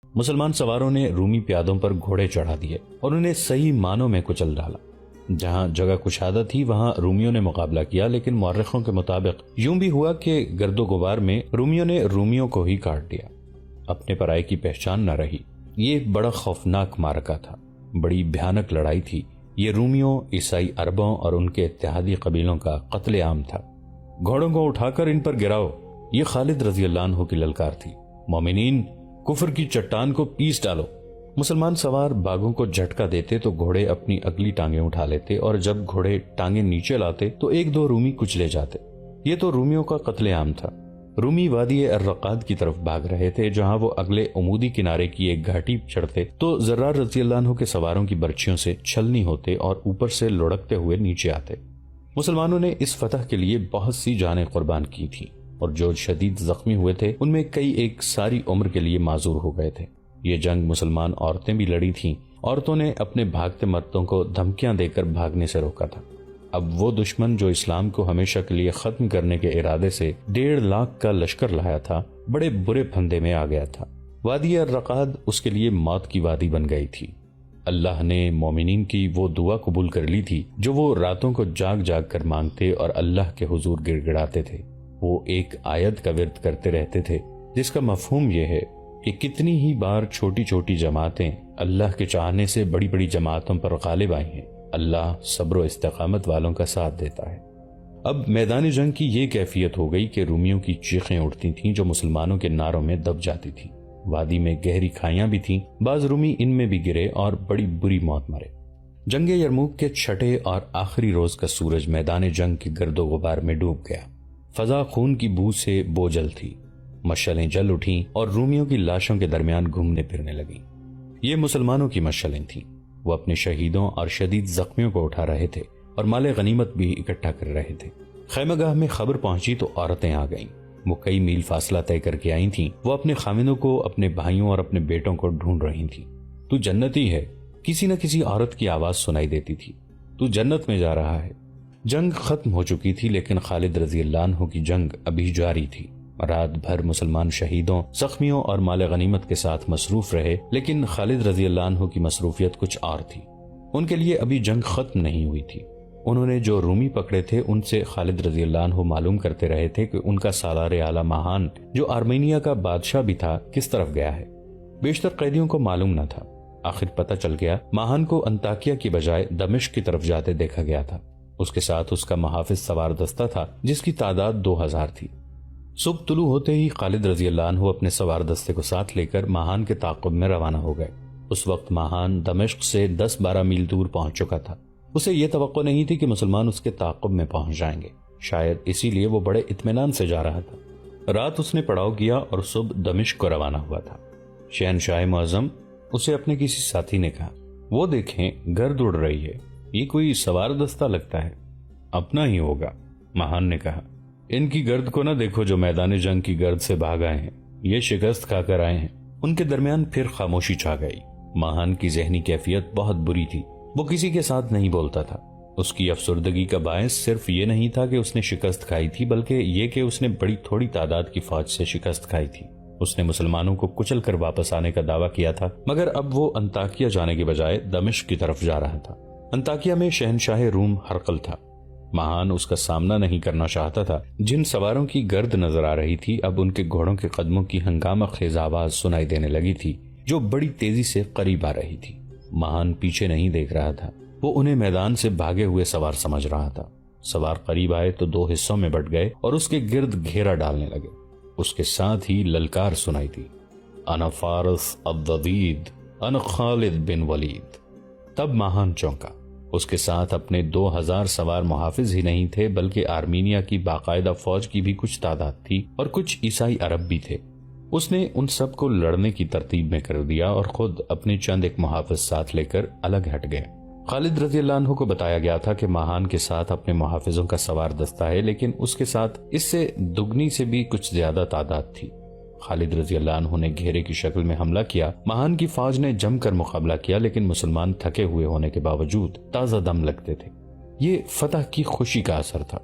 مسلمان سواروں نے رومی پیادوں پر گھوڑے چڑھا دیے اور انہیں صحیح معنوں میں کچل ڈالا۔ جہاں جگہ کشادہ تھی وہاں رومیوں نے مقابلہ کیا، لیکن مورخوں کے مطابق یوں بھی ہوا کہ گرد و غبار میں رومیوں نے رومیوں کو ہی کاٹ دیا۔ اپنے پرائے کی پہچان نہ رہی۔ یہ ایک بڑا خوفناک معرکہ تھا، بڑی بھیانک لڑائی تھی۔ یہ رومیوں، عیسائی عربوں اور ان کے اتحادی قبیلوں کا قتل عام تھا۔ گھوڑوں کو اٹھا کر ان پر گراؤ، یہ خالد رضی اللہ عنہ کی للکار تھی۔ مومنین، کفر کی چٹان کو پیس ڈالو۔ مسلمان سوار باغوں کو جھٹکا دیتے تو گھوڑے اپنی اگلی ٹانگیں اٹھا لیتے، اور جب گھوڑے ٹانگیں نیچے لاتے تو ایک دو رومی کچلے جاتے۔ یہ تو رومیوں کا قتل عام تھا۔ رومی وادی الرقاد کی طرف بھاگ رہے تھے، جہاں وہ اگلے عمودی کنارے کی ایک گھاٹی چڑھتے تو زرار رضی اللہ عنہ کے سواروں کی برچیوں سے چھلنی ہوتے اور اوپر سے لڑکتے ہوئے نیچے آتے۔ مسلمانوں نے اس فتح کے لیے بہت سی جانیں قربان کی تھی، اور جو شدید زخمی ہوئے تھے ان میں کئی ایک ساری عمر کے لیے معذور ہو گئے تھے۔ یہ جنگ مسلمان عورتیں بھی لڑی تھیں۔ عورتوں نے اپنے بھاگتے مردوں کو دھمکیاں دے کر بھاگنے سے روکا تھا۔ اب وہ دشمن جو اسلام کو ہمیشہ کے لیے ختم کرنے کے ارادے سے 1.5 لاکھ کا لشکر لایا تھا، بڑے برے پھندے میں آ گیا تھا۔ وادی الرقاد اس کے لیے موت کی وادی بن گئی تھی۔ اللہ نے مومنین کی وہ دعا قبول کر لی تھی جو وہ راتوں کو جاگ جاگ کر مانگتے اور اللہ کے حضور گڑ گڑاتے تھے۔ وہ ایک آیت کا ورد کرتے رہتے تھے جس کا مفہوم یہ ہے کہ کتنی ہی بار چھوٹی چھوٹی جماعتیں اللہ کے چاہنے سے بڑی بڑی جماعتوں پر غالب آئی ہیں۔ اللہ صبر و استقامت والوں کا ساتھ دیتا ہے۔ اب میدان جنگ کی یہ کیفیت ہو گئی کہ رومیوں کی چیخیں اٹھتی تھیں جو مسلمانوں کے نعروں میں دب جاتی تھیں۔ وادی میں گہری کھائیاں بھی تھیں، بعض رومی ان میں بھی گرے اور بڑی بری موت مرے۔ جنگ یرموک کے چھٹے اور آخری روز کا سورج میدان جنگ کے گرد و غبار میں ڈوب گیا۔ فضا خون کی بو سے بوجھل تھی، مشعلیں جل اٹھیں اور رومیوں کی لاشوں کے درمیان گھومنے پھرنے لگیں۔ یہ مسلمانوں کی مشعلیں تھیں۔ وہ اپنے شہیدوں اور شدید زخمیوں کو اٹھا رہے تھے اور مال غنیمت بھی اکٹھا کر رہے تھے۔ خیمہ گاہ میں خبر پہنچی تو عورتیں آ گئیں۔ وہ کئی میل فاصلہ طے کر کے آئی تھیں۔ وہ اپنے خامندوں کو، اپنے بھائیوں اور اپنے بیٹوں کو ڈھونڈ رہی تھیں۔ تو جنتی ہے، کسی نہ کسی عورت کی آواز سنائی دیتی تھی۔ تو جنت میں جا رہا ہے۔ جنگ ختم ہو چکی تھی، لیکن خالد رضی اللہ عنہ کی جنگ ابھی جاری تھی۔ رات بھر مسلمان شہیدوں، زخمیوں اور مال غنیمت کے ساتھ مصروف رہے، لیکن خالد رضی اللہ عنہ کی مصروفیت کچھ اور تھی۔ ان کے لیے ابھی جنگ ختم نہیں ہوئی تھی۔ انہوں نے جو رومی پکڑے تھے ان سے خالد رضی اللہ عنہ معلوم کرتے رہے تھے کہ ان کا سالار اعلیٰ ماہان، جو آرمینیا کا بادشاہ بھی تھا، کس طرف گیا ہے۔ بیشتر قیدیوں کو معلوم نہ تھا۔ آخر پتہ چل گیا ماہان کو انطاکیہ کی بجائے دمشق کی طرف جاتے دیکھا گیا تھا۔ اس کے ساتھ اس کا محافظ سوار دستہ تھا جس کی تعداد 2000 تھی۔ صبح طلوع ہوتے ہی خالد رضی اللہ عنہ اپنے سوار دستے کو ساتھ لے کر ماہان کے تعاقب میں روانہ ہو گئے۔ اس وقت ماہان دمشق سے 10-12 میل دور پہنچ چکا تھا۔ اسے یہ توقع نہیں تھی کہ مسلمان اس کے تعاقب میں پہنچ جائیں گے، شاید اسی لیے وہ بڑے اطمینان سے جا رہا تھا۔ رات اس نے پڑاؤ کیا اور صبح دمشق کو روانہ ہوا تھا۔ شہنشاہ معظم، اسے اپنے کسی ساتھی نے کہا، وہ دیکھیں گرد اڑ رہی ہے، یہ کوئی سوار دستہ لگتا ہے۔ اپنا ہی ہوگا، ماہان نے کہا۔ ان کی گرد کو نہ دیکھو جو میدان جنگ کی گرد سے بھاگ آئے ہیں، یہ شکست کھا کر آئے ہیں۔ ان کے درمیان پھر خاموشی چھا گئی۔ ماہان کی ذہنی کیفیت بہت بری تھی۔ وہ کسی کے ساتھ نہیں بولتا تھا۔ اس کی افسردگی کا باعث صرف یہ نہیں تھا کہ اس نے شکست کھائی تھی، بلکہ یہ کہ اس نے بڑی تھوڑی تعداد کی فوج سے شکست کھائی تھی۔ اس نے مسلمانوں کو کچل کر واپس آنے کا دعویٰ کیا تھا، مگر اب وہ انطاکیہ جانے کے بجائے دمشق کی طرف جا رہا تھا۔ انطاکیہ میں شہنشاہ روم ہرقل تھا۔ ماہان اس کا سامنا نہیں کرنا چاہتا تھا۔ جن سواروں کی گرد نظر آ رہی تھی، اب ان کے گھوڑوں کے قدموں کی ہنگامہ خیز آواز سنائی دینے لگی تھی جو بڑی تیزی سے قریب آ رہی تھی۔ ماہان پیچھے نہیں دیکھ رہا تھا، وہ انہیں میدان سے بھاگے ہوئے سوار سمجھ رہا تھا۔ سوار قریب آئے تو 2 حصوں میں بٹ گئے اور اس کے گرد گھیرا ڈالنے لگے۔ اس کے ساتھ ہی للکار سنائی تھی، انا فارس الضدید، انا خالد بن ولید۔ تب ماہان چونکا۔ اس کے ساتھ اپنے 2000 سوار محافظ ہی نہیں تھے، بلکہ آرمینیا کی باقاعدہ فوج کی بھی کچھ تعداد تھی اور کچھ عیسائی عرب بھی تھے۔ اس نے ان سب کو لڑنے کی ترتیب میں کر دیا اور خود اپنے چند ایک محافظ ساتھ لے کر الگ ہٹ گئے۔ خالد رضی اللہ عنہ کو بتایا گیا تھا کہ ماہان کے ساتھ اپنے محافظوں کا سوار دستہ ہے، لیکن اس کے ساتھ اس سے دگنی سے بھی کچھ زیادہ تعداد تھی۔ خالد رضی اللہ عنہ نے گھیرے کی شکل میں حملہ کیا۔ ماہان کی فوج نے جم کر مقابلہ کیا، لیکن مسلمان تھکے ہوئے ہونے کے باوجود تازہ دم لگتے تھے۔ یہ فتح کی خوشی کا اثر تھا۔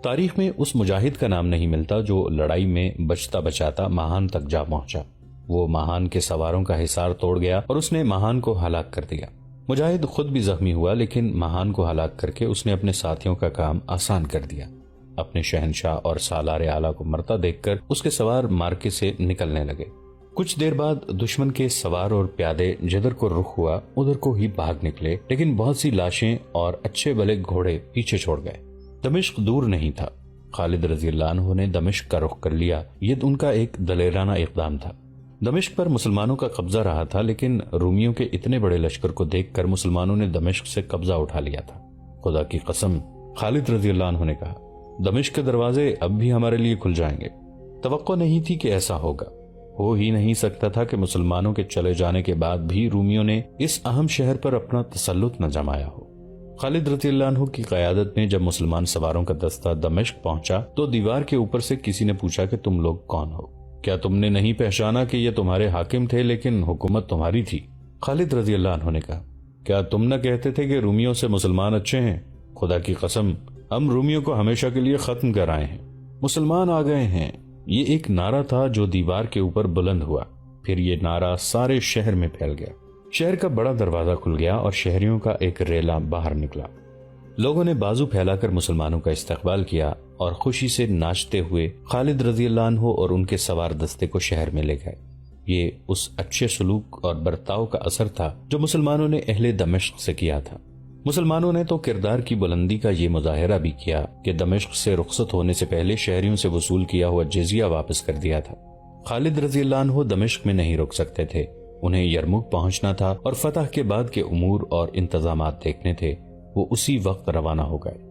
تاریخ میں اس مجاہد کا نام نہیں ملتا جو لڑائی میں بچتا بچاتا ماہان تک جا پہنچا۔ وہ ماہان کے سواروں کا حصار توڑ گیا اور اس نے ماہان کو ہلاک کر دیا۔ مجاہد خود بھی زخمی ہوا، لیکن ماہان کو ہلاک کر کے اس نے اپنے ساتھیوں کا کام آسان کر دیا۔ اپنے شہنشاہ اور سالار اعلیٰ کو مرتا دیکھ کر اس کے سوار مارکے سے نکلنے لگے۔ کچھ دیر بعد دشمن کے سوار اور پیادے جدھر کو رخ ہوا ادھر کو ہی بھاگ نکلے، لیکن بہت سی لاشیں اور اچھے بھلے گھوڑے پیچھے چھوڑ گئے۔ دمشق دور نہیں تھا۔ خالد رضی اللہ عنہ نے دمشق کا رخ کر لیا۔ یہ ان کا ایک دلیرانہ اقدام تھا۔ دمشق پر مسلمانوں کا قبضہ رہا تھا، لیکن رومیوں کے اتنے بڑے لشکر کو دیکھ کر مسلمانوں نے دمشق سے قبضہ اٹھا لیا تھا۔ خدا کی قسم، خالد رضی اللہ عنہ نے کہا، دمشق کے دروازے اب بھی ہمارے لیے کھل جائیں گے۔ توقع نہیں تھی کہ ایسا ہوگا۔ ہو ہی نہیں سکتا تھا کہ مسلمانوں کے چلے جانے کے بعد بھی رومیوں نے اس اہم شہر پر اپنا تسلط نہ جمایا ہو۔ خالد رضی اللہ عنہ کی قیادت میں جب مسلمان سواروں کا دستہ دمشق پہنچا تو دیوار کے اوپر سے کسی نے پوچھا کہ تم لوگ کون ہو؟ کیا تم نے نہیں پہچانا کہ یہ تمہارے حاکم تھے لیکن حکومت تمہاری تھی؟ خالد رضی اللہ عنہ نے کہا، کیا تم نہ کہتے تھے کہ رومیوں سے مسلمان اچھے ہیں؟ خدا کی قسم، ہم رومیوں کو ہمیشہ کے لیے ختم کر آئے ہیں، مسلمان آ گئے ہیں۔ یہ ایک نعرہ تھا جو دیوار کے اوپر بلند ہوا، پھر یہ نعرہ سارے شہر میں پھیل گیا۔ شہر کا بڑا دروازہ کھل گیا اور شہریوں کا ایک ریلا باہر نکلا۔ لوگوں نے بازو پھیلا کر مسلمانوں کا استقبال کیا اور خوشی سے ناچتے ہوئے خالد رضی اللہ عنہ اور ان کے سوار دستے کو شہر میں لے گئے۔ یہ اس اچھے سلوک اور برتاؤ کا اثر تھا جو مسلمانوں نے اہل دمشق سے کیا تھا۔ مسلمانوں نے تو کردار کی بلندی کا یہ مظاہرہ بھی کیا کہ دمشق سے رخصت ہونے سے پہلے شہریوں سے وصول کیا ہوا جزیہ واپس کر دیا تھا۔ خالد رضی اللہ عنہ دمشق میں نہیں رک سکتے تھے، انہیں یرموک پہنچنا تھا اور فتح کے بعد کے امور اور انتظامات دیکھنے تھے۔ وہ اسی وقت روانہ ہو گئے۔